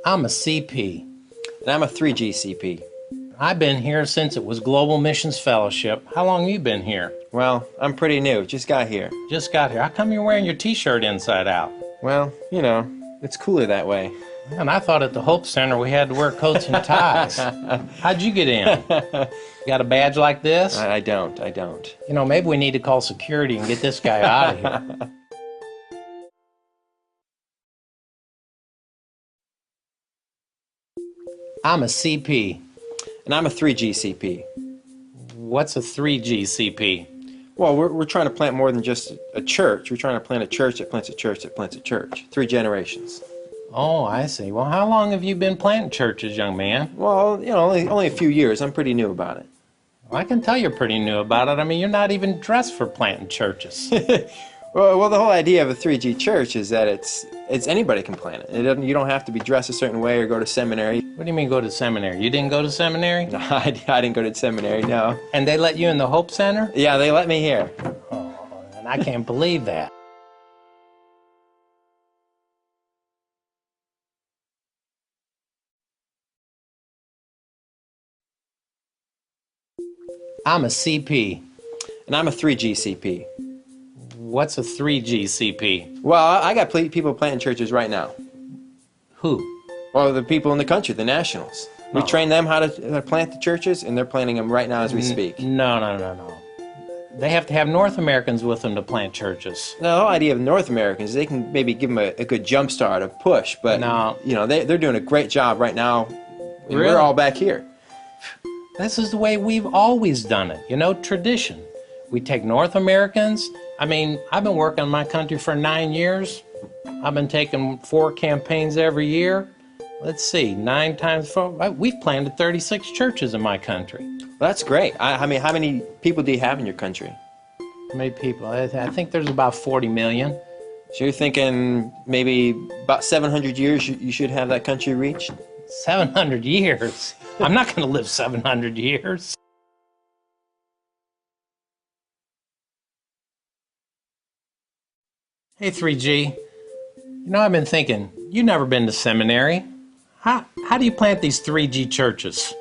I'm a CP. And I'm a 3G CP. I've been here since it was Global Missions Fellowship. How long you been here? Well, I'm pretty new, just got here. Just got here. How come you're wearing your t-shirt inside out? Well, it's cooler that way. And I thought at the Hope Center we had to wear coats and ties. How'd you get in? Got a badge like this? I don't. Maybe we need to call security and get this guy out of here. I'm a CP. And I'm a 3G CP. What's a 3G CP? Well, we're trying to plant more than just a church. We're trying to plant a church that plants a church that plants a church. 3 generations. Oh, I see. Well, how long have you been planting churches, young man? Well, only a few years. I'm pretty new about it. Well, I can tell you're pretty new about it. I mean, you're not even dressed for planting churches. Well, the whole idea of a 3G church is that it's anybody can plant it. You don't have to be dressed a certain way or go to seminary. What do you mean go to seminary? You didn't go to seminary? No, I didn't go to seminary, no. And they let you in the Hope Center? Yeah, they let me here. Oh, and I can't believe that. I'm a CP. And I'm a 3G CP. What's a 3G CP? Well, I got people planting churches right now. Who? Well, the people in the country, the nationals. We train them how to plant the churches, and they're planting them right now as we speak. No. They have to have North Americans with them to plant churches. Now, the whole idea of North Americans, they can maybe give them a good jump start, a push, but No. They're doing a great job right now. And Really? We're all back here. This is the way we've always done it, tradition. We take North Americans. I mean, I've been working in my country for 9 years. I've been taking 4 campaigns every year. Let's see, 9 times 4. We've planted 36 churches in my country. Well, that's great. I mean, how many people do you have in your country? How many people? I think there's about 40 million. So you're thinking maybe about 700 years you should have that country reached? 700 years? I'm not going to live 700 years. Hey, 3G. I've been thinking, you've never been to seminary. How do you plant these 3G churches?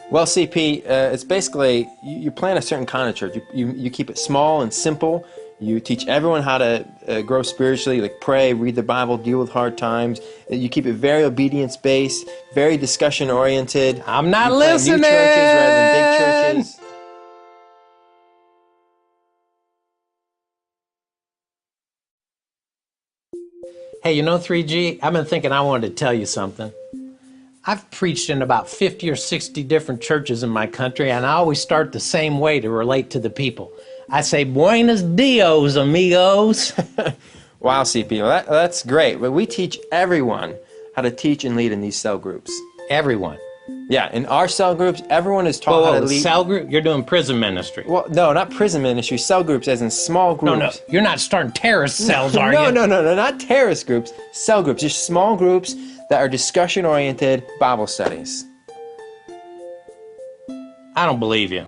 Well, CP, it's basically, you plant a certain kind of church. You keep it small and simple. You teach everyone how to grow spiritually, like pray, read the Bible, deal with hard times. You keep it very obedience-based, very discussion-oriented. I'm not you plant listening! New churches rather than big churches. Hey, 3G, I've been thinking I wanted to tell you something. I've preached in about 50 or 60 different churches in my country, and I always start the same way to relate to the people. I say, Buenos dios, amigos. Wow, CP, well, that's great. But we teach everyone how to teach and lead in these cell groups. Everyone. Yeah, in our cell groups, everyone is taught how to lead. Cell group? You're doing prison ministry. Well, no, not prison ministry. Cell groups, as in small groups. No, you're not starting terrorist cells, are No, you? no, not terrorist groups. Cell groups, just small groups that are discussion-oriented Bible studies. I don't believe you.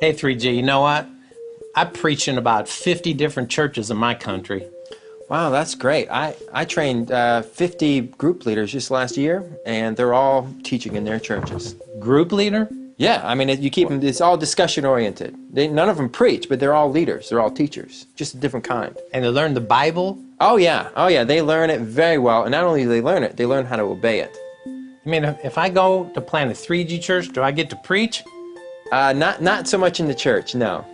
Hey, 3G, you know what? I preach in about 50 different churches in my country. Wow, that's great. I trained 50 group leaders just last year, and they're all teaching in their churches. Group leader? Yeah, I mean, you keep them, it's all discussion-oriented. None of them preach, but they're all leaders. They're all teachers, just a different kind. And they learn the Bible? Oh, yeah. They learn it very well. And not only do they learn it, they learn how to obey it. I mean, if I go to plant a 3G church, do I get to preach? Not so much in the church, no.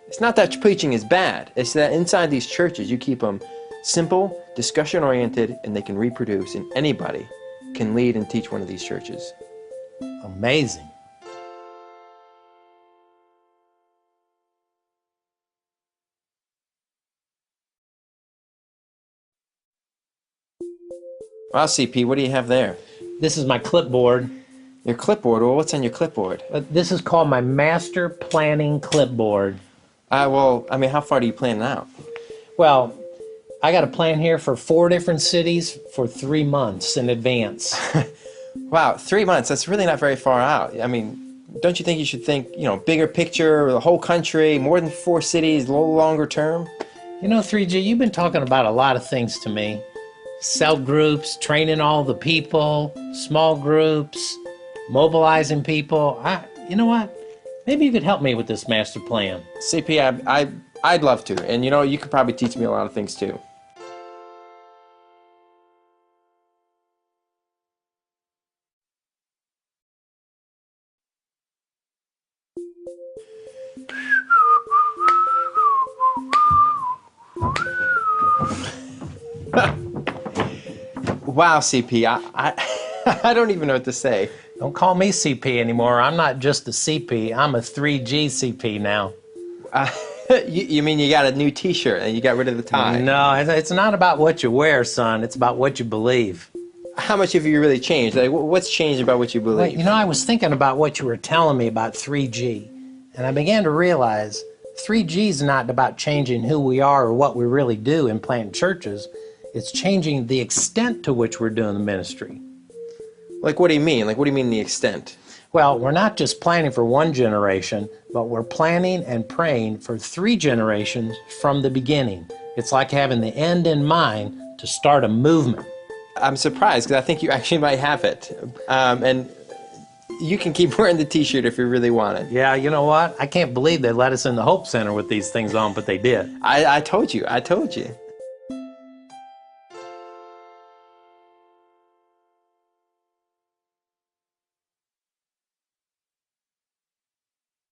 It's not that preaching is bad. It's that inside these churches, you keep them simple, discussion-oriented, and they can reproduce, and anybody can lead and teach one of these churches. Amazing. Well, CP, what do you have there? This is my clipboard. Your clipboard? Well, what's on your clipboard? This is called my master planning clipboard. Well, I mean, how far do you plan out? Well, I got a plan here for 4 different cities for 3 months in advance. Wow, 3 months, that's really not very far out. I mean, don't you think you should think, bigger picture, the whole country, more than 4 cities, a little longer term? 3G, you've been talking about a lot of things to me. Cell groups, training all the people, small groups, mobilizing people. You know what? Maybe you could help me with this master plan. CP, I'd love to. And you could probably teach me a lot of things too. Wow, CP, I don't even know what to say. Don't call me CP anymore. I'm not just a CP. I'm a 3G CP now. You mean you got a new T-shirt and you got rid of the tie? No, it's not about what you wear, son. It's about what you believe. How much have you really changed? Like, what's changed about what you believe? Well, I was thinking about what you were telling me about 3G, and I began to realize 3G is not about changing who we are or what we really do in planting churches. It's changing the extent to which we're doing the ministry. Like, what do you mean? Like, what do you mean the extent? Well, we're not just planning for one generation, but we're planning and praying for 3 generations from the beginning. It's like having the end in mind to start a movement. I'm surprised because I think you actually might have it. And you can keep wearing the T-shirt if you really want it. Yeah, you know what? I can't believe they let us in the Hope Center with these things on, but they did. I told you.